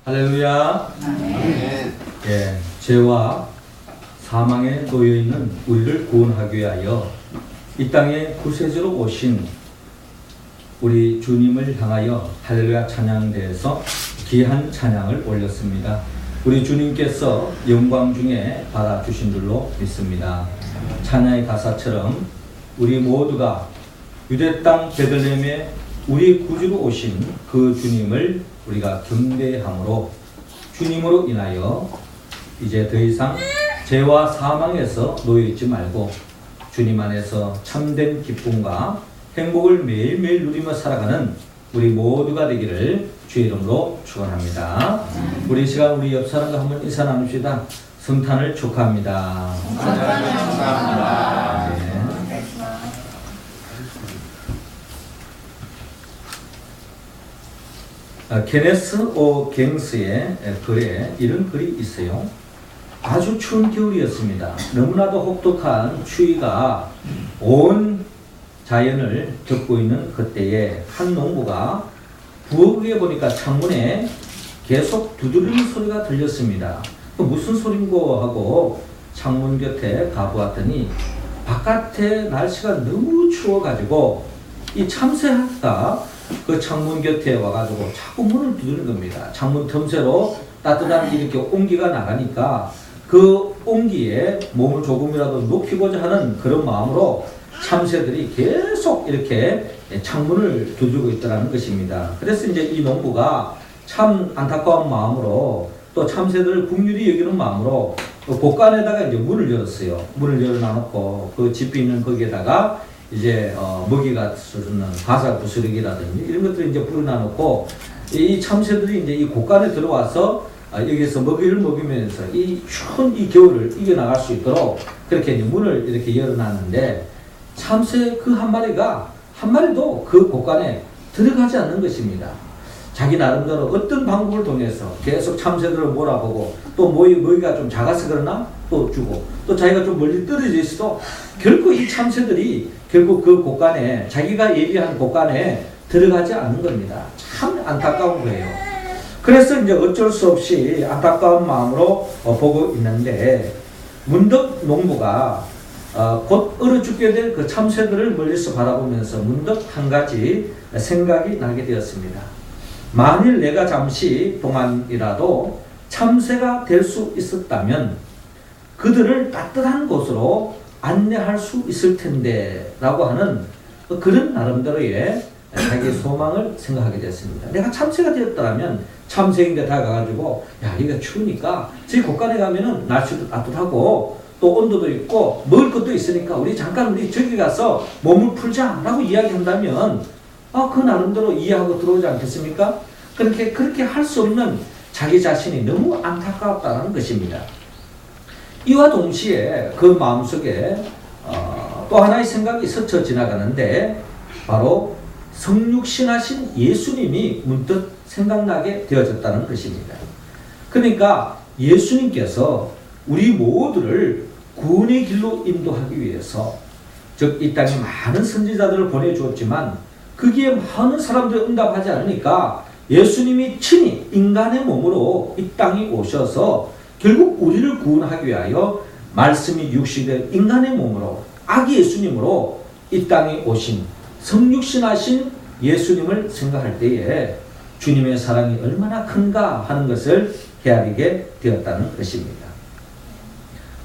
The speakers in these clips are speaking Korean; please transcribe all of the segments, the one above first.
할렐루야. 아멘. 예, 죄와 사망에 놓여 있는 우리를 구원하기 위하여 이 땅에 구세주로 오신 우리 주님을 향하여 할렐루야 찬양대에서 귀한 찬양을 올렸습니다. 우리 주님께서 영광 중에 받아주신 줄로 믿습니다. 찬양의 가사처럼 우리 모두가 유대 땅 베들레헴에 우리 구주로 오신 그 주님을 우리가 경배함으로 주님으로 인하여 이제 더 이상 죄와 사망에서 놓여있지 말고 주님 안에서 참된 기쁨과 행복을 매일매일 누리며 살아가는 우리 모두가 되기를 주의 이름으로 축원합니다. 우리 시간 우리 옆 사람과 한번 인사 나눕시다. 성탄을 축하합니다. 감사합니다. 네. 케네스 오 갱스의 글에 이런 글이 있어요. 아주 추운 겨울이었습니다. 너무나도 혹독한 추위가 온 자연을 덮고 있는 그때에 한 농부가 부엌에 보니까 창문에 계속 두드리는 소리가 들렸습니다. 무슨 소린고 하고 창문 곁에 가보았더니 바깥에 날씨가 너무 추워가지고 이 참새가 그 창문 곁에 와가지고 자꾸 문을 두드리는 겁니다. 창문 틈새로 따뜻한 이렇게 온기가 나가니까 그 온기에 몸을 조금이라도 녹이고자 하는 그런 마음으로 참새들이 계속 이렇게 창문을 두드리고 있다는 것입니다. 그래서 이제 이 농부가 참 안타까운 마음으로 또 참새들을 긍휼히 여기는 마음으로 곳간에다가 이제 문을 열었어요. 문을 열어놔놓고 그 집이 있는 거기에다가 이제 먹이가 쓰는 화살 부스러기라든지 이런 것들을 이제 불어놔놓고 이 참새들이 이제 이 곳간에 들어와서 여기서 먹이를 먹이면서 이 추운 이 겨울을 이겨나갈 수 있도록 그렇게 이제 문을 이렇게 열어놨는데 참새 그 한 마리도 그 곳간에 들어가지 않는 것입니다. 자기 나름대로 어떤 방법을 통해서 계속 참새들을 몰아보고 또 먹이가 좀 작아서 그러나 또 주고 또 자기가 좀 멀리 떨어져 있어도 결국 이 참새들이 결국 그 곳간에 자기가 예비한 곳간에 들어가지 않는 겁니다. 참 안타까운 거예요. 그래서 이제 어쩔 수 없이 안타까운 마음으로 보고 있는데 문득 농부가 곧 얼어 죽게 될 그 참새들을 멀리서 바라보면서 문득 한 가지 생각이 나게 되었습니다. 만일 내가 잠시 동안이라도 참새가 될 수 있었다면 그들을 따뜻한 곳으로 안내할 수 있을 텐데 라고 하는 그런 나름대로의 자기의 소망을 생각하게 됐습니다. 내가 참새가 되었다면 참새인데 다가가지고 야 이거 추우니까 저기 곳간에 가면은 날씨도 따뜻하고 또 온도도 있고 먹을 것도 있으니까 우리 잠깐 저기 가서 몸을 풀자 라고 이야기한다면 그 나름대로 이해하고 들어오지 않겠습니까? 그렇게 할 수 없는 자기 자신이 너무 안타깝다는 것입니다. 이와 동시에 그 마음속에 또 하나의 생각이 스쳐 지나가는데 바로 성육신하신 예수님이 문득 생각나게 되어졌다는 것입니다. 그러니까 예수님께서 우리 모두를 구원의 길로 인도하기 위해서 즉 이 땅에 많은 선지자들을 보내주었지만 거기에 많은 사람들이 응답하지 않으니까 예수님이 친히 인간의 몸으로 이 땅에 오셔서 결국 우리를 구원하기 위하여 말씀이 육신된 인간의 몸으로 아기 예수님으로 이 땅에 오신 성육신하신 예수님을 생각할 때에 주님의 사랑이 얼마나 큰가 하는 것을 헤아리게 되었다는 것입니다.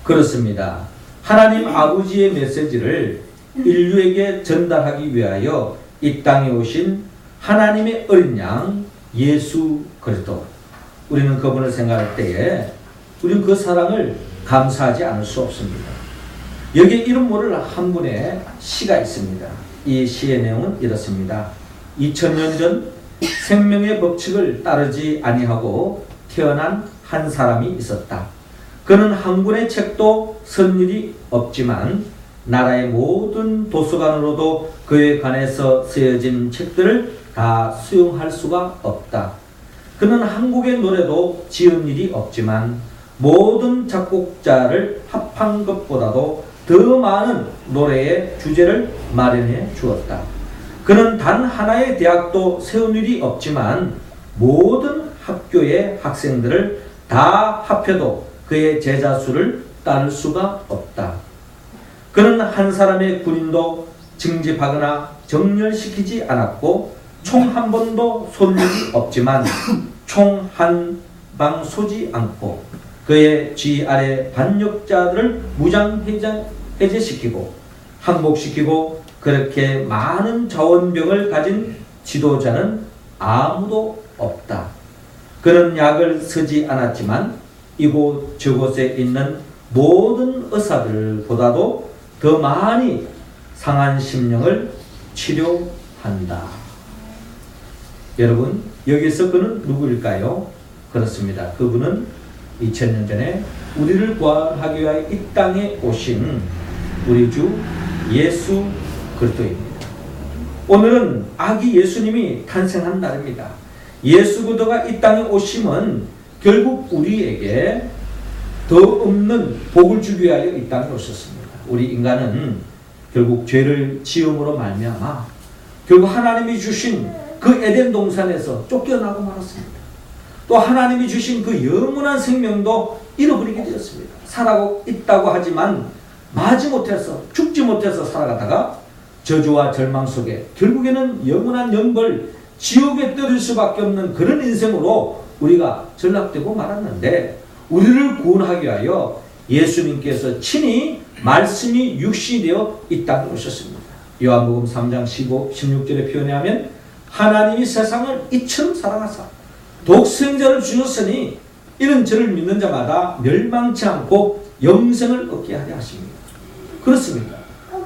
그렇습니다. 하나님 아버지의 메시지를 인류에게 전달하기 위하여 이 땅에 오신 하나님의 어린 양 예수 그리스도, 우리는 그분을 생각할 때에 우리는 그 사랑을 감사하지 않을 수 없습니다. 여기에 이름 모를 한 분의 시가 있습니다. 이 시의 내용은 이렇습니다. 2000년 전 생명의 법칙을 따르지 아니하고 태어난 한 사람이 있었다. 그는 한 권의 책도 쓴 일이 없지만 나라의 모든 도서관으로도 그에 관해서 쓰여진 책들을 다 수용할 수가 없다. 그는 한국의 노래도 지은 일이 없지만 모든 작곡자를 합한 것보다도 더 많은 노래의 주제를 마련해 주었다. 그는 단 하나의 대학도 세운 일이 없지만 모든 학교의 학생들을 다 합해도 그의 제자 수를 따를 수가 없다. 그는 한 사람의 군인도 징집하거나 정렬시키지 않았고 총 한 번도 쏜 적이 없지만 총 한 방 쏘지 않고 그의 쥐 아래 반역자들을 무장 해제시키고 항복시키고 그렇게 많은 자원병을 가진 지도자는 아무도 없다. 그는 약을 쓰지 않았지만 이곳 저곳에 있는 모든 의사들보다도 더 많이 상한 심령을 치료한다. 여러분, 여기서 그는 누구일까요? 그렇습니다. 그분은 2000년 전에 우리를 구원하기 위하여 이 땅에 오신 우리 주 예수 그리스도입니다. 오늘은 아기 예수님이 탄생한 날입니다. 예수 그리스도가 이 땅에 오심은 결국 우리에게 더 없는 복을 주기 위하여 이 땅에 오셨습니다. 우리 인간은 결국 죄를 지음으로 말미암아 결국 하나님이 주신 그 에덴 동산에서 쫓겨나고 말았습니다. 또 하나님이 주신 그 영원한 생명도 잃어버리게 되었습니다. 살아고 있다고 하지만 마지못해서 죽지 못해서 살아가다가 저주와 절망 속에 결국에는 영원한 영벌 지옥에 떨어질 수밖에 없는 그런 인생으로 우리가 전락되고 말았는데 우리를 구원하기 위하여 예수님께서 친히 말씀이 육신이 되어 이 땅에 오셨습니다. 요한복음 3장 16절에 표현하면 하나님이 세상을 이처럼 사랑하사 독생자를 주셨으니 이런 저를 믿는 자마다 멸망치 않고 영생을 얻게 하려 하십니다. 그렇습니다.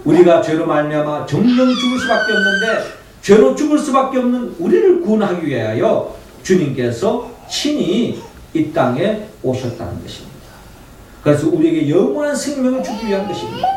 우리가 죄로 말미암아 정령 죽을 수밖에 없는데 죄로 죽을 수밖에 없는 우리를 구원하기 위하여 주님께서 친히 이 땅에 오셨다는 것입니다. 그래서 우리에게 영원한 생명을 주기 위한 것입니다.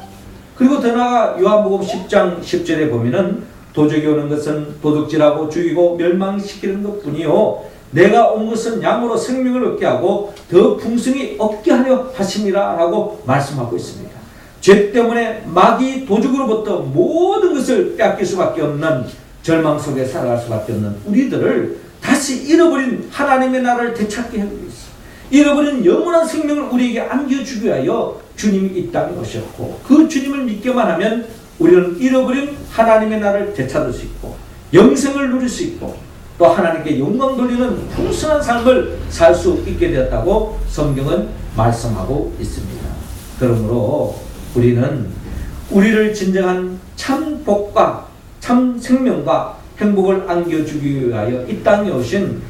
그리고 더 나아가 요한복음 10장 10절에 보면은 도적이 오는 것은 도둑질하고 죽이고 멸망시키는 것뿐이요 내가 온 것은 양으로 생명을 얻게 하고 더 풍성히 얻게 하려 하심이라 라고 말씀하고 있습니다. 죄 때문에 마귀 도적으로부터 모든 것을 빼앗길 수밖에 없는 절망 속에 살아갈 수밖에 없는 우리들을 다시 잃어버린 하나님의 나라를 되찾게 하기 위해서 잃어버린 영원한 생명을 우리에게 안겨주기 위하여 주님이 이 땅에 오셨고 그 주님을 믿기만 하면 우리는 잃어버린 하나님의 나라를 되찾을 수 있고 영생을 누릴 수 있고 또 하나님께 영광 돌리는 풍성한 삶을 살 수 있게 되었다고 성경은 말씀하고 있습니다. 그러므로 우리는 우리를 진정한 참 복과 참 생명과 행복을 안겨주기 위하여 이 땅에 오신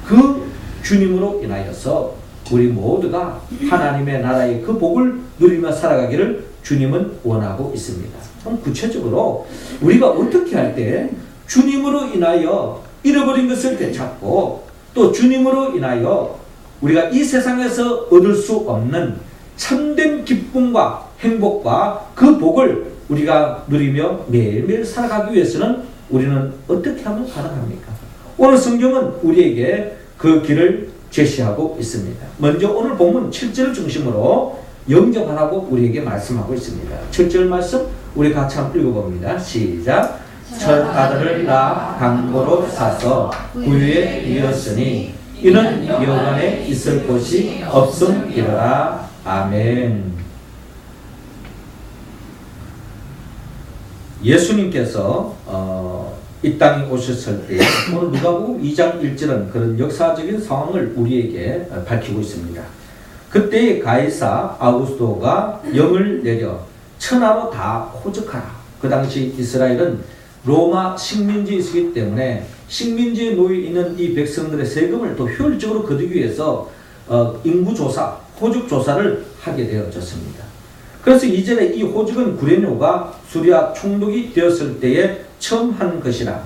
그 주님으로 인하여서 우리 모두가 하나님의 나라의 그 복을 누리며 살아가기를 주님은 원하고 있습니다. 그럼 구체적으로 우리가 어떻게 할 때 주님으로 인하여 잃어버린 것을 되찾고 또 주님으로 인하여 우리가 이 세상에서 얻을 수 없는 참된 기쁨과 행복과 그 복을 우리가 누리며 매일매일 살아가기 위해서는 우리는 어떻게 하면 가능합니까? 오늘 성경은 우리에게 그 길을 제시하고 있습니다. 먼저 오늘 본문 7절을 중심으로 영접하라고 우리에게 말씀하고 있습니다. 7절 말씀 우리 같이 한번 읽어봅니다. 시작. 첫 아들을 낳아 강고로 사서 구유에 이었으니 이는 여관에 있을 곳이 없음이라. 아멘. 예수님께서 이 땅에 오셨을 때 오늘 누가복음 2장 1절은 그런 역사적인 상황을 우리에게 밝히고 있습니다. 그때 가이사 아우구스도가 영을 내려 천하로 다 호적하라. 그 당시 이스라엘은 로마 식민지에 있기 때문에 식민지에 놓여 있는 이 백성들의 세금을 더 효율적으로 거두기 위해서 인구조사, 호적조사를 하게 되어졌습니다. 그래서 이전에 이 호적은 구레뇨가 수리아 총독이 되었을 때에 처음 한 것이라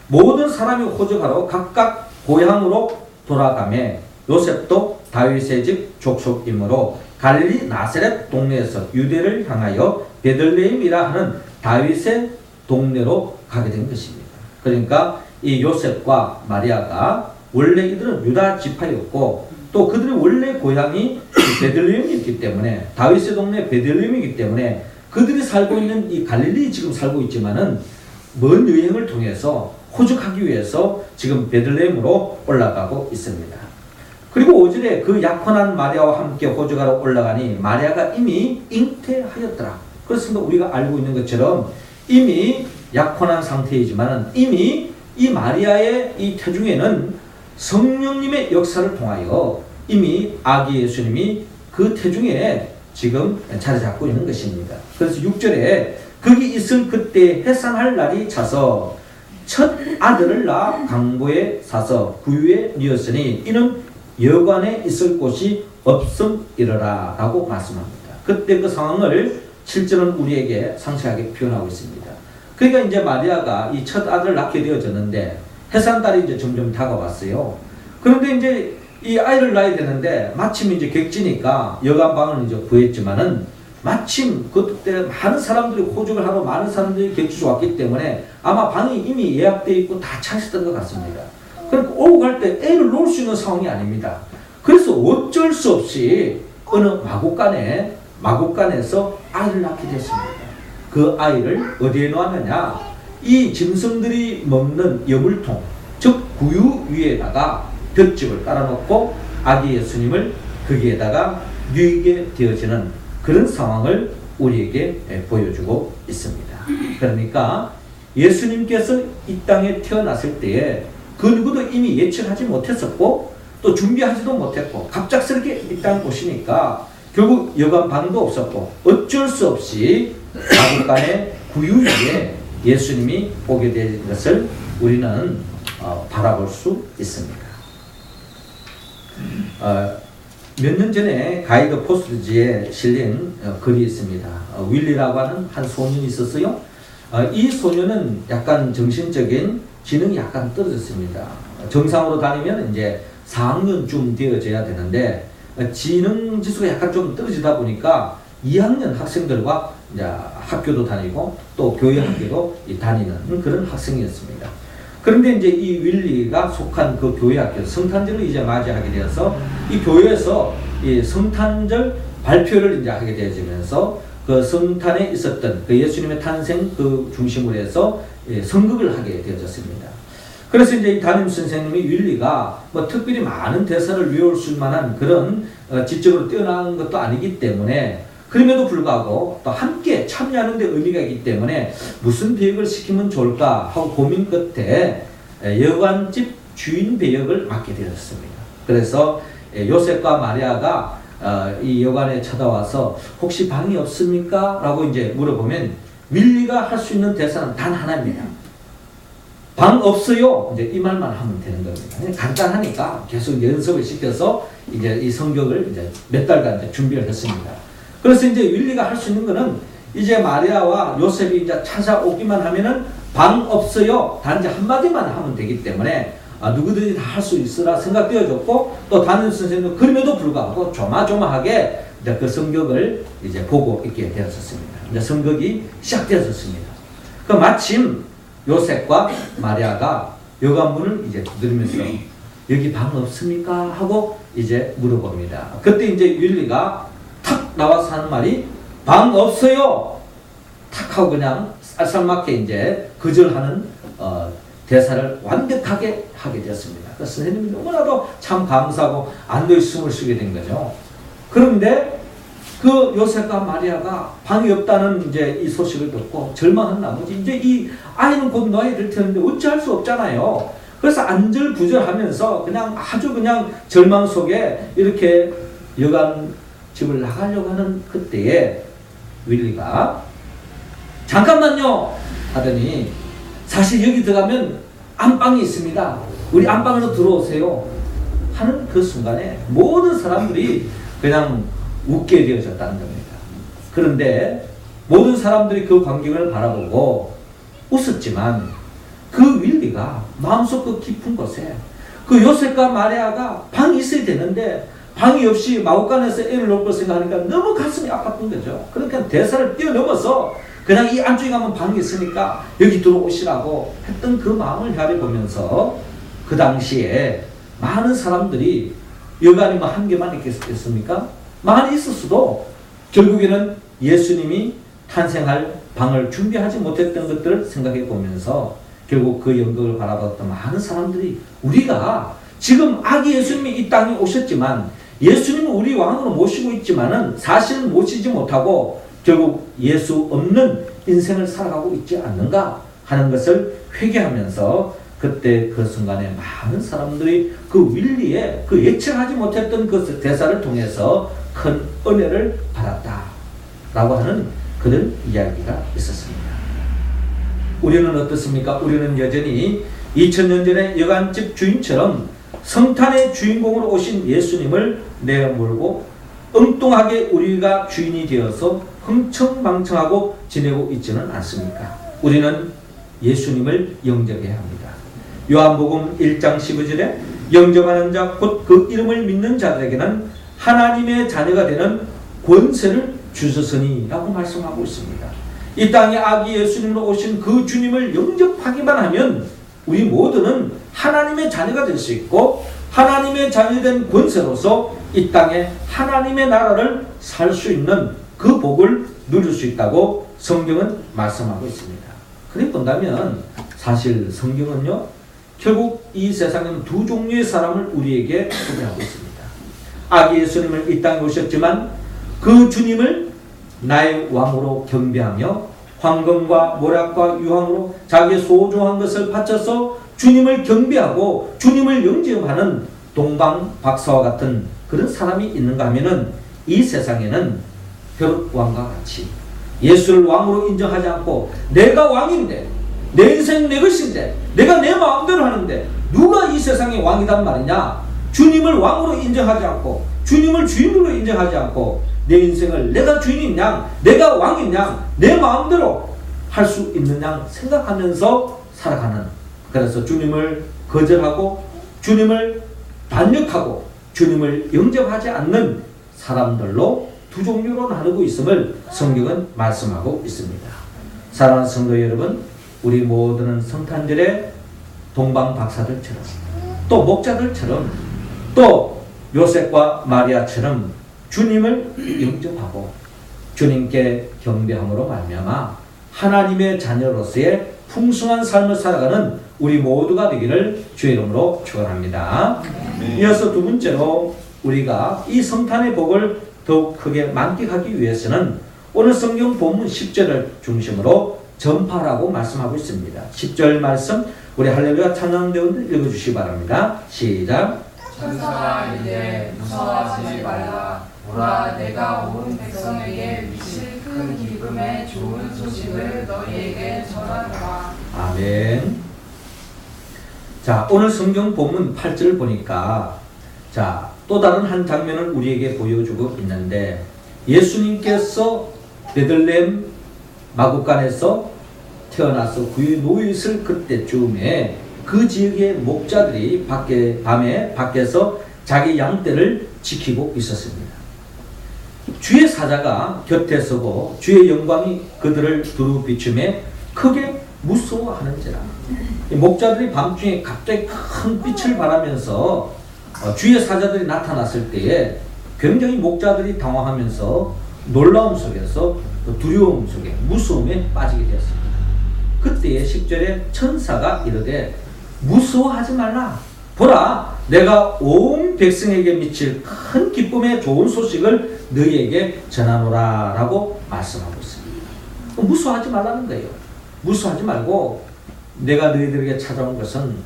모든 사람이 호적하러 각각 고향으로 돌아가며 요셉도 다윗의 집 족속이므로 갈릴리 나사렛 동네에서 유대를 향하여 베들레헴이라 하는 다윗의 동네로 가게 된 것입니다. 그러니까 이 요셉과 마리아가 원래 이들은 유다 지파였고 또 그들의 원래 고향이 베들레헴이었기 때문에 다윗의 동네 베들레헴이기 때문에 그들이 살고 있는 이 갈릴리 지금 살고 있지만은 먼 여행을 통해서 호적하기 위해서 지금 베들레헴으로 올라가고 있습니다. 그리고 5절에 그 약혼한 마리아와 함께 호적하러 올라가니 마리아가 이미 잉태하였더라. 그렇습니다. 우리가 알고 있는 것처럼 이미 약혼한 상태이지만 이미 이 마리아의 이 태중에는 성령님의 역사를 통하여 이미 아기 예수님이 그 태중에 지금 자리 잡고 있는 것입니다. 그래서 6절에 거기 있을 그때 해산할 날이 차서 첫 아들을 낳아 강보에 사서 구유에 뉘었으니 이는 여관에 있을 곳이 없음이러라 라고 말씀합니다. 그때 그 상황을 7절은 우리에게 상세하게 표현하고 있습니다. 그러니까 이제 마리아가 이 첫 아들을 낳게 되어졌는데 해산달이 이제 점점 다가왔어요. 그런데 이제 이 아이를 낳아야 되는데 마침 이제 객지니까 여관방을 이제 구했지만은 마침 그때 많은 사람들이 호적을 하러 많은 사람들이 객지에 왔기 때문에 아마 방이 이미 예약되어 있고 다 차 있었던 것 같습니다. 그러니까 오고 갈 때 애를 놓을 수 있는 상황이 아닙니다. 그래서 어쩔 수 없이 어느 마곡간에서 아이를 낳게 됐습니다. 그 아이를 어디에 놓았느냐? 이 짐승들이 먹는 여물통, 즉 구유 위에다가 볏짚을 깔아놓고 아기 예수님을 거기에다가 누이게 되어지는 그런 상황을 우리에게 보여주고 있습니다. 그러니까 예수님께서 이 땅에 태어났을 때에 그 누구도 이미 예측하지 못했었고 또 준비하지도 못했고 갑작스럽게 이 땅에 오시니까 결국 여관방도 없었고 어쩔 수 없이 마곡간의 구유 위에 예수님이 오게 된 것을 우리는 바라볼 수 있습니다. 몇 년 전에 가이드 포스트지에 실린 글이 있습니다. 윌리라고 하는 한 소년이 있었어요. 이 소년은 약간 정신적인 지능이 약간 떨어졌습니다. 정상으로 다니면 이제 4학년쯤 되어져야 되는데 지능 지수가 약간 좀 떨어지다 보니까 2학년 학생들과 이제 학교도 다니고 또 교회 학교도 다니는 그런 학생이었습니다. 그런데 이제 이 윌리가 속한 그 교회 학교 성탄절을 이제 맞이하게 되어서 이 교회에서 이 성탄절 발표를 이제 하게 되어지면서 그 성탄에 있었던 그 예수님의 탄생 그 중심으로 해서 선극을 하게 되어졌습니다. 그래서 이제 이 담임 선생님이 윌리가 뭐 특별히 많은 대사를 외울 수 만한 그런 지적으로 뛰어난 것도 아니기 때문에 그럼에도 불구하고 또 함께 참여하는 데 의미가 있기 때문에 무슨 배역을 시키면 좋을까 하고 고민 끝에 여관집 주인 배역을 맡게 되었습니다. 그래서 요셉과 마리아가 이 여관에 찾아와서 혹시 방이 없습니까? 라고 이제 물어보면 윌리가 할 수 있는 대사는 단 하나입니다. 방 없어요. 이제 이 말만 하면 되는 겁니다. 그냥 간단하니까 계속 연습을 시켜서 이제 이 성경을 이제 몇 달간 이제 준비를 했습니다. 그래서 이제 윌리가 할 수 있는 거는 이제 마리아와 요셉이 이제 찾아오기만 하면은 방 없어요. 단지 한마디만 하면 되기 때문에 누구든지 다 할 수 있으라 생각되어졌고 또 담임 선생님도 그럼에도 불구하고 조마조마하게 이제 그 성경을 이제 보고 있게 되었습니다. 이제 성경이 시작되었습니다. 그 마침 요셉과 마리아가 여관문을 이제 두드리면서 여기 방 없습니까? 하고 이제 물어봅니다. 그때 이제 윌리가 탁 나와서 하는 말이 방 없어요. 탁 하고 그냥 쌀쌀맞게 이제 거절하는 대사를 완벽하게 하게 되었습니다. 그래서 선생님이 너무나도 참 감사하고 안도의 숨을 쉬게 된 거죠. 그런데 그 요셉과 마리아가 방이 없다는 이제 이 소식을 듣고 절망한 나머지 이제 이 아이는 곧 놔야 될 텐데 어찌할 수 없잖아요. 그래서 안절부절하면서 그냥 아주 그냥 절망 속에 이렇게 여관 집을 나가려고 하는 그때에 윌리가 잠깐만요 하더니 사실 여기 들어가면 안방이 있습니다. 우리 안방으로 들어오세요 하는 그 순간에 모든 사람들이 그냥 웃게 되어졌다는 겁니다. 그런데 모든 사람들이 그 광경을 바라보고 웃었지만 그 윌리가 마음속 그 깊은 곳에 그 요셉과 마리아가 방이 있어야 되는데 방이 없이 마곡간에서 애를 놓을 걸 생각하니까 너무 가슴이 아팠던 거죠. 그러니까 대사를 뛰어넘어서 그냥 이 안쪽에 가면 방이 있으니까 여기 들어오시라고 했던 그 마음을 헤아려 보면서 그 당시에 많은 사람들이 여관이 뭐 한 개만 있겠습니까? 많이 있었어도 결국에는 예수님이 탄생할 방을 준비하지 못했던 것들을 생각해 보면서 결국 그 연극을 바라봤던 많은 사람들이 우리가 지금 아기 예수님이 이 땅에 오셨지만 예수님은 우리 왕으로 모시고 있지만은 사실은 모시지 못하고 결국 예수 없는 인생을 살아가고 있지 않는가 하는 것을 회개하면서 그때 그 순간에 많은 사람들이 그 윌리에 그 예측하지 못했던 그 대사를 통해서 큰 은혜를 받았다라고 하는 그런 이야기가 있었습니다. 우리는 어떻습니까? 우리는 여전히 2000년 전에 여관집 주인처럼 성탄의 주인공으로 오신 예수님을 내몰고 엉뚱하게 우리가 주인이 되어서 흥청망청하고 지내고 있지는 않습니까? 우리는 예수님을 영접해야 합니다. 요한복음 1장 15절에 영접하는 자 곧 그 이름을 믿는 자들에게는 하나님의 자녀가 되는 권세를 주셨으니 라고 말씀하고 있습니다. 이 땅에 아기 예수님으로 오신 그 주님을 영접하기만 하면 우리 모두는 하나님의 자녀가 될 수 있고 하나님의 자녀된 권세로서 이 땅에 하나님의 나라를 살 수 있는 그 복을 누릴 수 있다고 성경은 말씀하고 있습니다. 그래 본다면 사실 성경은요 결국 이 세상에는 두 종류의 사람을 우리에게 소개하고 있습니다. 아기 예수님을 이 땅에 오셨지만 그 주님을 나의 왕으로 경배하며 황금과 모략과 유황으로 자기의 소중한 것을 바쳐서 주님을 경배하고 주님을 영접하는 동방 박사와 같은 그런 사람이 있는가 하면은 이 세상에는 헤롯 왕과 같이 예수를 왕으로 인정하지 않고 내가 왕인데 내 인생 내 것인데 내가 내 마음대로 하는데 누가 이 세상의 왕이단 말이냐. 주님을 왕으로 인정하지 않고 주님을 주인으로 인정하지 않고 내 인생을 내가 주인인 양 내가 왕인 양 내 마음대로 할 수 있는 양 생각하면서 살아가는, 그래서 주님을 거절하고 주님을 반역하고 주님을 영접하지 않는 사람들로 두 종류로 나누고 있음을 성경은 말씀하고 있습니다. 사랑하는 성도 여러분, 우리 모두는 성탄절에 동방 박사들처럼 또 목자들처럼 또 요셉과 마리아처럼 주님을 영접하고 주님께 경배함으로 말미암아 하나님의 자녀로서의 풍성한 삶을 살아가는 우리 모두가 되기를 주의 이름으로 축원합니다. 이어서 두 번째로 우리가 이 성탄의 복을 더욱 크게 만끽하기 위해서는 오늘 성경 본문 10절을 중심으로 전파라고 말씀하고 있습니다. 10절 말씀 우리 할렐루야 찬양대원들 읽어주시기 바랍니다. 시작. 천사가 이르되 무서워하지 말라. 보라, 내가 온 백성에게 미칠 큰 기쁨의 좋은 소식을 너희에게 전하노라. 아멘. 자, 오늘 성경 본문 8절을 보니까 또 다른 한 장면을 우리에게 보여주고 있는데 예수님께서 베들레헴 마구간에서 태어나서 구유에 놓여 있을 그때쯤에 그 지역의 목자들이 밤에 밖에서 자기 양떼를 지키고 있었습니다. 주의 사자가 곁에 서고 주의 영광이 그들을 두루 비추매 크게 무서워하는지라. 목자들이 밤중에 갑자기 큰 빛을 발하면서 주의 사자들이 나타났을 때에 굉장히 목자들이 당황하면서 놀라움 속에서 두려움 속에 무서움에 빠지게 되었습니다. 그때의 10절에 천사가 이르되 무서워하지 말라. 보라, 내가 온 백성에게 미칠 큰 기쁨의 좋은 소식을 너희에게 전하노라 라고 말씀하고 있습니다. 무서워하지 말라는 거예요. 무서워하지 말고 내가 너희들에게 찾아온 것은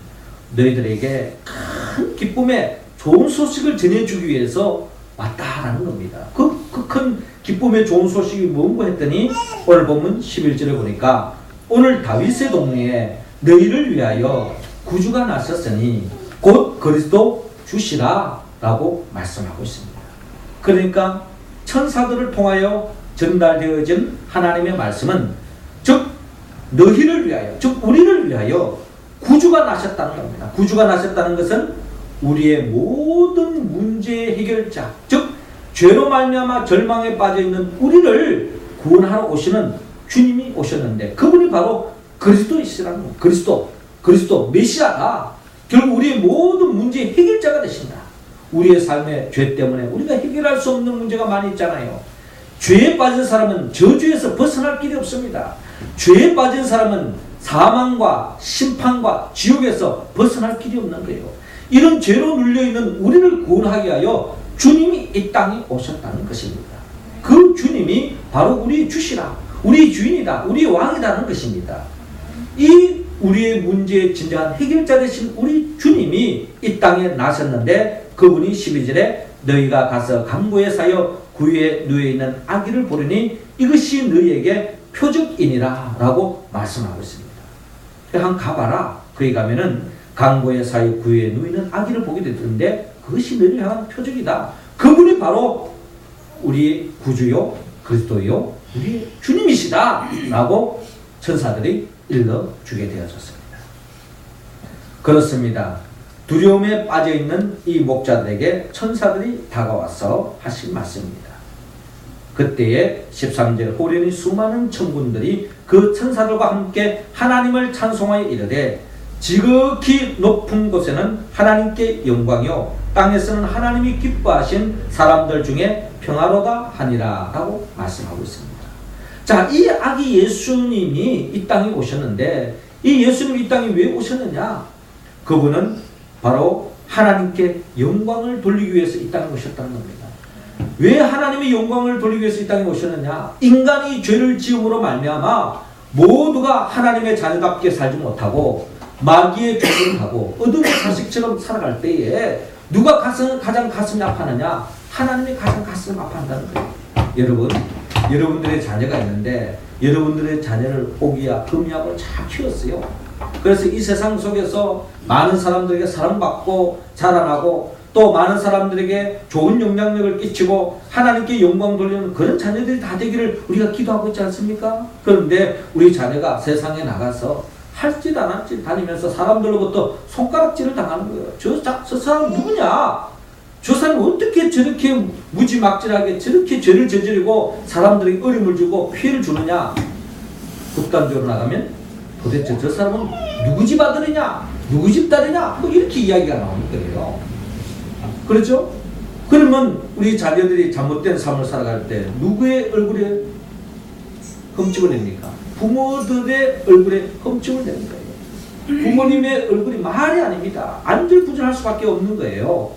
너희들에게 큰 기쁨의 좋은 소식을 전해주기 위해서 왔다라는 겁니다. 그 큰 기쁨의 좋은 소식이 뭔가 했더니 오늘 본문 11절에 보니까 오늘 다윗의 동네에 너희를 위하여 구주가 나셨으니 곧 그리스도 주시라 라고 말씀하고 있습니다. 그러니까 천사들을 통하여 전달되어진 하나님의 말씀은 즉 너희를 위하여, 즉 우리를 위하여 구주가 나셨다는 겁니다. 구주가 나셨다는 것은 우리의 모든 문제의 해결자, 즉 죄로 말미암아 절망에 빠져있는 우리를 구원하러 오시는 주님이 오셨는데 그분이 바로 그리스도이시라는 거예요. 그리스도 메시아가 결국 우리의 모든 문제의 해결자가 되신다. 우리의 삶의 죄 때문에 우리가 해결할 수 없는 문제가 많이 있잖아요. 죄에 빠진 사람은 저주에서 벗어날 길이 없습니다. 죄에 빠진 사람은 사망과 심판과 지옥에서 벗어날 길이 없는 거예요. 이런 죄로 눌려있는 우리를 구원하기 위하여 주님이 이 땅에 오셨다는 것입니다. 그 주님이 바로 우리 주시라, 우리 주인이다, 우리 왕이라는 것입니다. 이 우리의 문제의 진정한 해결자 되신 우리 주님이 이 땅에 나셨는데 그분이 12절에 너희가 가서 강고에 사여 구유에 누워있는 아기를 보려니 이것이 너희에게 표적이니라 라고 말씀하고 있습니다. 한 가봐라. 거기 가면은 강고에 사여 구유에 누워있는 아기를 보게 되는데 그것이 너희를 향한 표적이다. 그분이 바로 우리의 구주요 그리스도요 우리의 주님이시다 라고 천사들이 일러주게 되어졌습니다. 그렇습니다. 두려움에 빠져있는 이 목자들에게 천사들이 다가와서 하신 말씀입니다. 그때에 13절 호련히 수많은 천군들이 그 천사들과 함께 하나님을 찬송하여 이르되 지극히 높은 곳에는 하나님께 영광이요 땅에서는 하나님이 기뻐하신 사람들 중에 평화로다 하니라 라고 말씀하고 있습니다. 자, 이 아기 예수님이 이 땅에 오셨는데 이 예수님이 이 땅에 왜 오셨느냐? 그분은 바로 하나님께 영광을 돌리기 위해서 이 땅에 오셨다는 겁니다. 왜 하나님의 영광을 돌리기 위해서 이 땅에 오셨느냐? 인간이 죄를 지음으로 말미암아 모두가 하나님의 자녀답게 살지 못하고 마귀의 종을 하고 어둠의 자식처럼 살아갈 때에 누가 가장 가슴이 아파하느냐? 하나님이 가장 가슴이 아파한다는 거예요. 여러분들의 자녀가 있는데 여러분들의 자녀를 호기야 금이하고 잘 키웠어요. 그래서 이 세상 속에서 많은 사람들에게 사랑받고 자라나고 또 많은 사람들에게 좋은 영향력을 끼치고 하나님께 영광 돌리는 그런 자녀들이 다 되기를 우리가 기도하고 있지 않습니까? 그런데 우리 자녀가 세상에 나가서 할 짓 안 할 짓 다니면서 사람들로부터 손가락질을 당하는 거예요. 저 사람 누구냐? 저 사람이 어떻게 저렇게 무지막지하게 저렇게 죄를 저지르고 사람들에게 어려움을 주고 피해를 주느냐? 극단적으로 나가면 도대체 저 사람은 누구 집 아들이냐? 누구 집 딸이냐? 뭐 이렇게 이야기가 나오는 거예요. 그렇죠? 그러면 우리 자녀들이 잘못된 삶을 살아갈 때 누구의 얼굴에 흠집을 냅니까? 부모들의 얼굴에 흠집을 내는 거예요. 부모님의 얼굴이 말이 아닙니다. 안절부절할 수밖에 없는 거예요.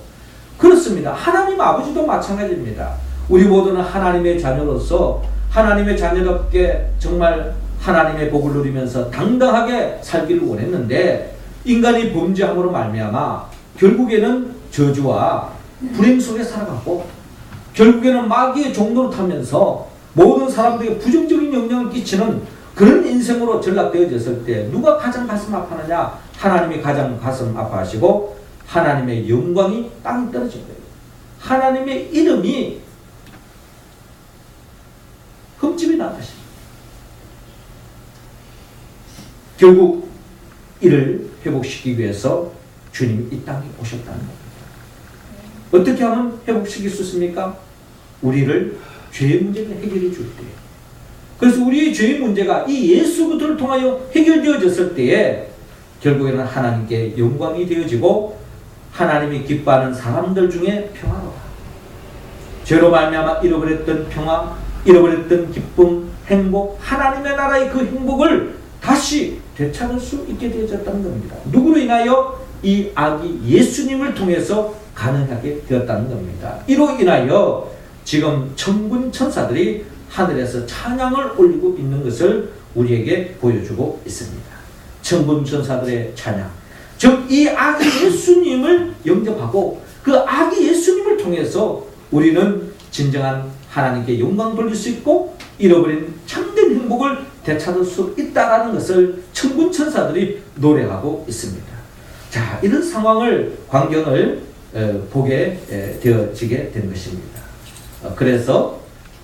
그렇습니다. 하나님 아버지도 마찬가지입니다. 우리 모두는 하나님의 자녀로서 하나님의 자녀답게 정말 하나님의 복을 누리면서 당당하게 살기를 원했는데 인간이 범죄함으로 말미암아 결국에는 저주와 불행 속에 살아가고 결국에는 마귀의 종로를 타면서 모든 사람들에게 부정적인 영향을 끼치는 그런 인생으로 전락되어졌을 때 누가 가장 가슴 아파하느냐? 하나님이 가장 가슴 아파하시고 하나님의 영광이 땅에 떨어진 거예요. 하나님의 이름이 흠집이 난 것입니다. 결국 이를 회복시키기 위해서 주님이 이 땅에 오셨다는 겁니다. 어떻게 하면 회복시킬 수 있습니까? 우리를 죄의 문제를 해결해 줄 때. 그래서 우리의 죄의 문제가 이 예수 그리스도를 통하여 해결되어졌을 때에 결국에는 하나님께 영광이 되어지고 하나님이 기뻐하는 사람들 중에 평화로다. 죄로 말미암아 잃어버렸던 평화, 잃어버렸던 기쁨, 행복, 하나님의 나라의 그 행복을 다시 되찾을 수 있게 되어졌다는 겁니다. 누구로 인하여? 이 아기 예수님을 통해서 가능하게 되었다는 겁니다. 이로 인하여 지금 천군 천사들이 하늘에서 찬양을 올리고 있는 것을 우리에게 보여주고 있습니다. 천군 천사들의 찬양. 즉 이 아기 예수님을 영접하고 그 아기 예수님을 통해서 우리는 진정한 하나님께 영광 돌릴 수 있고 잃어버린 참된 행복을 되찾을 수 있다는 것을 천군 천사들이 노래하고 있습니다. 자, 이런 상황을 광경을 보게 되어지게 된 것입니다. 그래서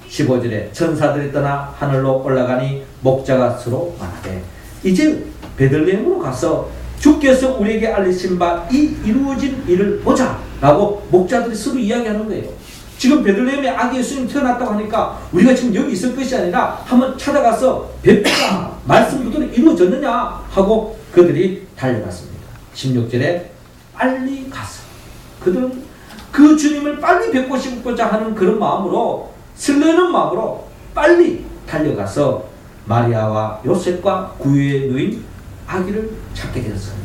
15절에 천사들이 떠나 하늘로 올라가니 목자가 서로 말하되 이제 베들레헴으로 가서 주께서 우리에게 알리신 바 이 이루어진 일을 보자 라고 목자들이 서로 이야기하는 거예요. 지금 베들레헴에 아기 예수님 태어났다고 하니까 우리가 지금 여기 있을 것이 아니라 한번 찾아가서 뵙자. 말씀 그대로 이루어졌느냐 하고 그들이 달려갔습니다. 16절에 빨리 가서 그들은 그 주님을 빨리 뵙고 싶고자 하는 그런 마음으로 설레는 마음으로 빨리 달려가서 마리아와 요셉과 구유에 누인 아기를 찾게 되었습니다.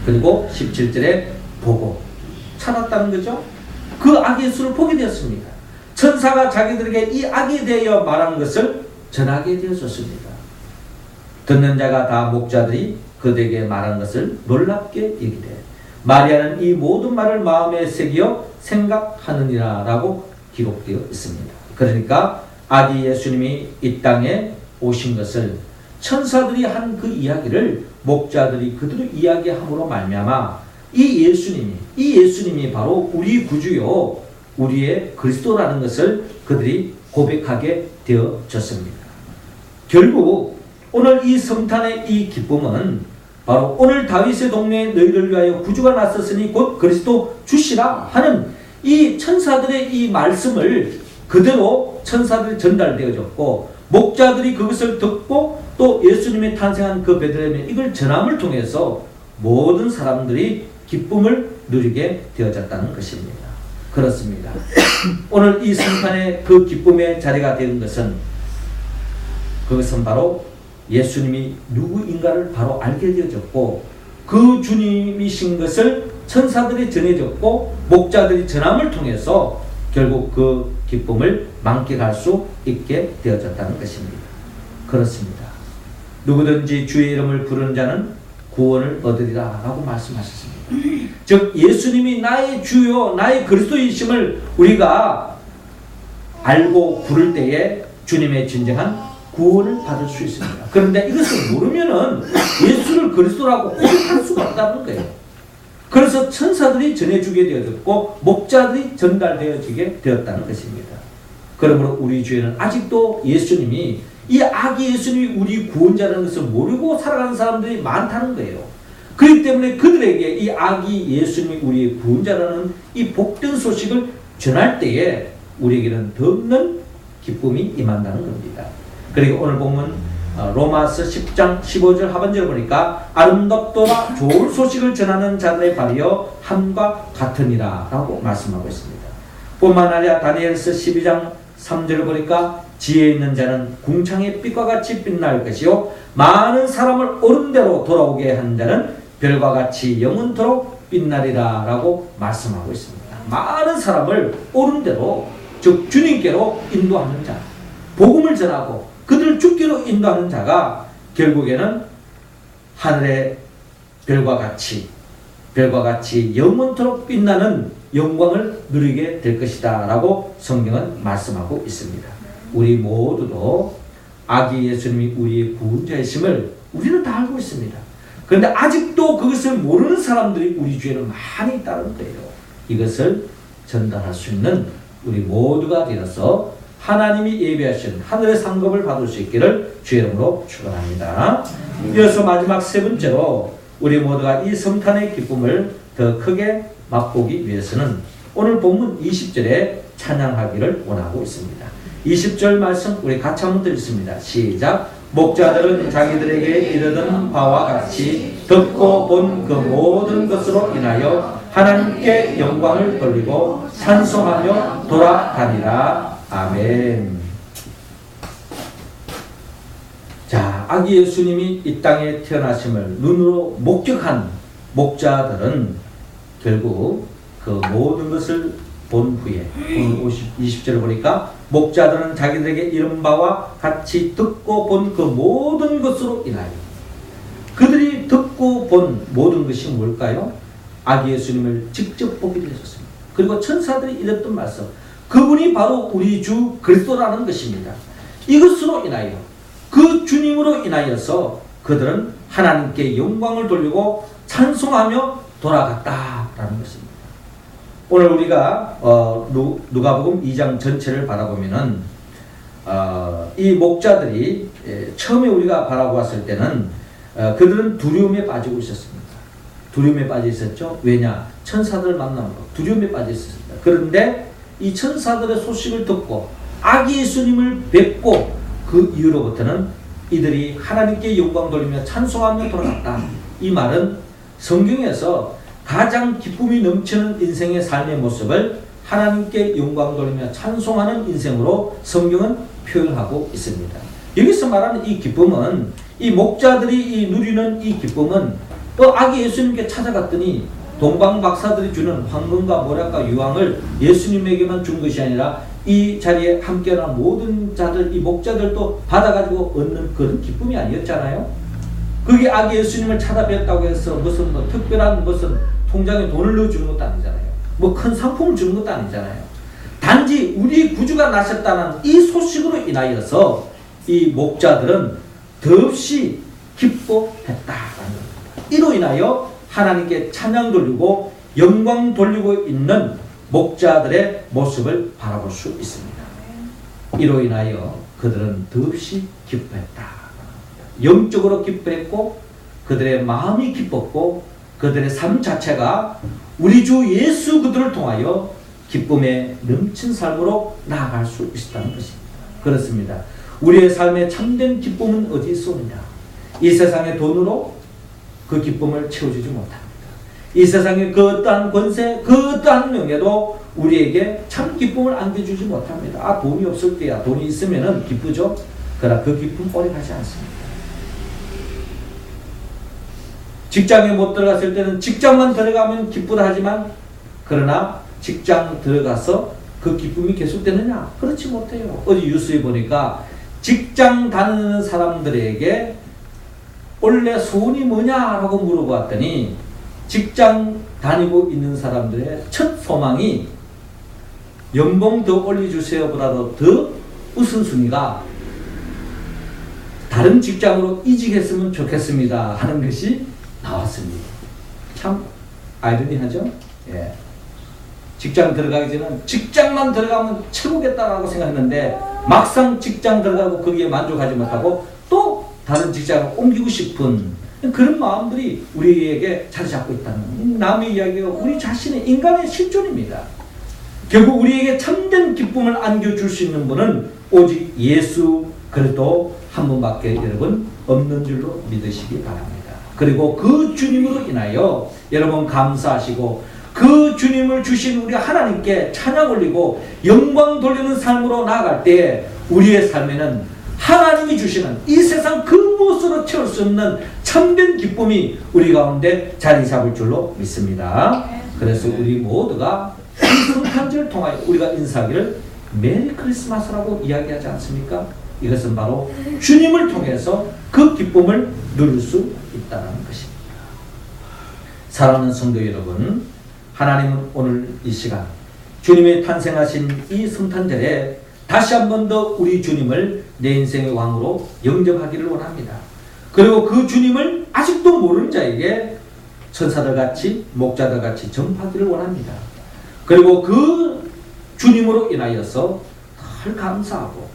그리고 17절에 보고 찾았다는 거죠. 그 아기 예수를 보게 되었습니다. 천사가 자기들에게 이 아기에 대하여 말한 것을 전하게 되어졌습니다. 듣는 자가 다 목자들이 그들에게 말한 것을 놀랍게 여기되 마리아는 이 모든 말을 마음에 새기어 생각하느니라 라고 기록되어 있습니다. 그러니까 아기 예수님이 이 땅에 오신 것을 천사들이 한 그 이야기를 목자들이 그대로 이야기함으로 말미암아 이 예수님이 바로 우리 구주요 우리의 그리스도라는 것을 그들이 고백하게 되어졌습니다. 결국 오늘 이 성탄의 이 기쁨은 바로 오늘 다윗의 동네에 너희를 위하여 구주가 났었으니 곧 그리스도 주시라 하는 이 천사들의 이 말씀을 그대로 천사들이 전달되어졌고 목자들이 그것을 듣고 또 예수님이 탄생한 그 베들레헴에 이걸 전함을 통해서 모든 사람들이 기쁨을 누리게 되어졌다는 것입니다. 그렇습니다. 오늘 이 성탄의 그 기쁨의 자리가 되는 것은 그것은 바로 예수님이 누구인가를 바로 알게 되어졌고 그 주님이신 것을 천사들이 전해졌고 목자들이 전함을 통해서 결국 그 기쁨을 만끽할 수 있게 되어졌다는 것입니다. 그렇습니다. 누구든지 주의 이름을 부르는 자는 구원을 얻으리라 라고 말씀하셨습니다. 즉 예수님이 나의 주요 나의 그리스도이심을 우리가 알고 부를 때에 주님의 진정한 구원을 받을 수 있습니다. 그런데 이것을 모르면은 예수를 그리스도라고 고백할 수가 없다는 거예요. 그래서 천사들이 전해주게 되었고 목자들이 전달되어지게 되었다는 것입니다. 그러므로 우리 주에는 아직도 예수님이 이 아기 예수님이 우리 구원자라는 것을 모르고 살아가는 사람들이 많다는 거예요. 그렇기 때문에 그들에게 이 아기 예수님이 우리의 구원자라는 이 복된 소식을 전할 때에 우리에게는 더 없는 기쁨이 임한다는 겁니다. 그리고 오늘 보면 로마서 10장 15절 하반절을 보니까 아름답도다 좋은 소식을 전하는 자들의 발이여 함과 같으니라 라고 말씀하고 있습니다. 뿐만 아니라 다니엘서 12장 3절을 보니까 지혜 있는 자는 궁창의 빛과 같이 빛날 것이요 많은 사람을 옳은 대로 돌아오게 하는 자는 별과 같이 영원토록 빛나리라 라고 말씀하고 있습니다. 많은 사람을 옳은 대로 즉 주님께로 인도하는 자, 복음을 전하고 그들을 주께로 인도하는 자가 결국에는 하늘의 별과 같이 영원토록 빛나는 영광을 누리게 될 것이다 라고 성경은 말씀하고 있습니다. 우리 모두도 아기 예수님이 우리의 구원자이심을 우리는 다 알고 있습니다. 그런데 아직도 그것을 모르는 사람들이 우리 주에는 많이 있다는 거예요. 이것을 전달할 수 있는 우리 모두가 되어서 하나님이 예비하신 하늘의 상급을 받을 수 있기를 주의 이름으로 축원합니다. 이어서 마지막 세 번째로 우리 모두가 이 성탄의 기쁨을 더 크게 맛보기 위해서는 오늘 본문 20절에 찬양하기를 원하고 있습니다. 20절 말씀 우리 같이 한번 드리겠습니다. 시작. 목자들은 자기들에게 이르던 바와 같이 듣고 본 그 모든 것으로 인하여 하나님께 영광을 돌리고 찬송하며 돌아다니라. 아멘. 자, 아기 예수님이 이 땅에 태어나심을 눈으로 목격한 목자들은 결국 그 모든 것을 본 후에 오늘 20절을 보니까 목자들은 자기들에게 이른 바와 같이 듣고 본 그 모든 것으로 인하여 그들이 듣고 본 모든 것이 뭘까요? 아기 예수님을 직접 보게 되었습니다. 그리고 천사들이 이랬던 말씀 그분이 바로 우리 주 그리스도라는 것입니다. 이것으로 인하여 그 주님으로 인하여서 그들은 하나님께 영광을 돌리고 찬송하며 돌아갔다라는 것입니다. 오늘 우리가 누가복음 2장 전체를 바라보면은 이 목자들이 처음에 우리가 바라보았을 때는 그들은 두려움에 빠지고 있었습니다. 두려움에 빠져 있었죠. 왜냐? 천사들을 만나고 두려움에 빠져 있었습니다. 그런데 이 천사들의 소식을 듣고 아기 예수님을 뵙고 그 이후로부터는 이들이 하나님께 영광 돌리며 찬송하며 돌아갔다. 이 말은 성경에서 가장 기쁨이 넘치는 인생의 삶의 모습을 하나님께 영광 돌리며 찬송하는 인생으로 성경은 표현하고 있습니다. 여기서 말하는 이 기쁨은 이 목자들이 누리는 이 기쁨은 아기 예수님께 찾아갔더니 동방 박사들이 주는 황금과 모략과 유황을 예수님에게만 준 것이 아니라 이 자리에 함께하는 모든 자들, 이 목자들도 받아가지고 얻는 그런 기쁨이 아니었잖아요. 그게 아기 예수님을 찾아뵙었다고 해서 무슨 뭐 특별한 무슨 통장에 돈을 넣어주는 것도 아니잖아요. 뭐 큰 상품을 주는 것도 아니잖아요. 단지 우리 구주가 나셨다는 이 소식으로 인하여서 이 목자들은 더없이 기뻐했다라는 겁니다. 이로 인하여 하나님께 찬양 돌리고 영광 돌리고 있는 목자들의 모습을 바라볼 수 있습니다. 이로 인하여 그들은 더없이 기뻐했다. 영적으로 기뻐했고 그들의 마음이 기뻤고 그들의 삶 자체가 우리 주 예수 그들을 통하여 기쁨에 넘친 삶으로 나아갈 수 있다는 것입니다. 그렇습니다. 우리의 삶의 참된 기쁨은 어디 있습니까? 이 세상의 돈으로 그 기쁨을 채워주지 못합니다. 이 세상의 그 어떠한 권세, 그 어떠한 명예도 우리에게 참 기쁨을 안겨주지 못합니다. 아, 돈이 없을 때야. 돈이 있으면 기쁘죠? 그러나 그 기쁨 오래 가지 않습니다. 직장에 못 들어갔을 때는 직장만 들어가면 기쁘다 하지만 그러나 직장 들어가서 그 기쁨이 계속되느냐? 그렇지 못해요. 어디 뉴스에 보니까 직장 다니는 사람들에게 원래 소원이 뭐냐라고 물어봤더니 직장 다니고 있는 사람들의 첫 소망이 연봉 더 올려주세요 보다도 더 우선순위가 다른 직장으로 이직했으면 좋겠습니다 하는 것이 나왔습니다. 참 아이러니하죠? 예. 직장 들어가기 전에 직장만 들어가면 최고겠다라고 생각했는데 막상 직장 들어가고 거기에 만족하지 못하고 또 다른 직장을 옮기고 싶은 그런 마음들이 우리에게 자리 잡고 있다는 남의 이야기가 우리 자신의 인간의 실존입니다. 결국 우리에게 참된 기쁨을 안겨줄 수 있는 분은 오직 예수 그리스도 한 분밖에 여러분 없는 줄로 믿으시기 바랍니다. 그리고 그 주님으로 인하여 여러분 감사하시고 그 주님을 주신 우리 하나님께 찬양 올리고 영광 돌리는 삶으로 나아갈 때 우리의 삶에는 하나님이 주시는 이 세상 그 무엇으로 채울 수 없는 참된 기쁨이 우리 가운데 자리 잡을 줄로 믿습니다. 그래서 우리 모두가 이 성탄절을 통하여 우리가 인사하기를 메리 크리스마스라고 이야기하지 않습니까? 이것은 바로 주님을 통해서 그 기쁨을 누릴 수 있다는 것입니다. 사랑하는 성도 여러분, 하나님은 오늘 이 시간 주님이 탄생하신 이 성탄절에 다시 한 번 더 우리 주님을 내 인생의 왕으로 영접하기를 원합니다. 그리고 그 주님을 아직도 모르는 자에게 천사들같이 목자들같이 전파하기를 원합니다. 그리고 그 주님으로 인하여서 늘 감사하고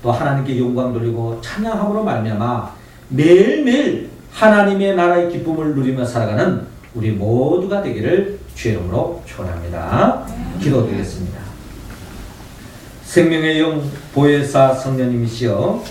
또 하나님께 영광 돌리고 찬양함으로 말미암아 매일매일 하나님의 나라의 기쁨을 누리며 살아가는 우리 모두가 되기를 주의 이름으로 축원합니다. 기도드리겠습니다. 생명의 영 보혜사 성령님이시여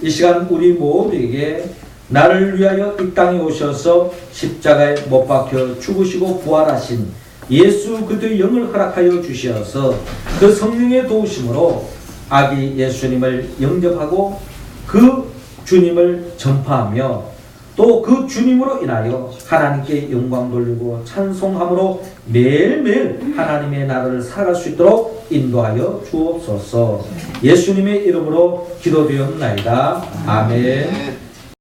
이 시간 우리 모두에게 나를 위하여 이 땅에 오셔서 십자가에 못 박혀 죽으시고 부활하신 예수 그리스도의 영을 허락하여 주시어서 그 성령의 도우심으로 아기 예수님을 영접하고 그 주님을 전파하며 또 그 주님으로 인하여 하나님께 영광 돌리고 찬송함으로 매일매일 하나님의 나라를 살아갈 수 있도록 인도하여 주옵소서. 예수님의 이름으로 기도드리옵나이다. 아멘.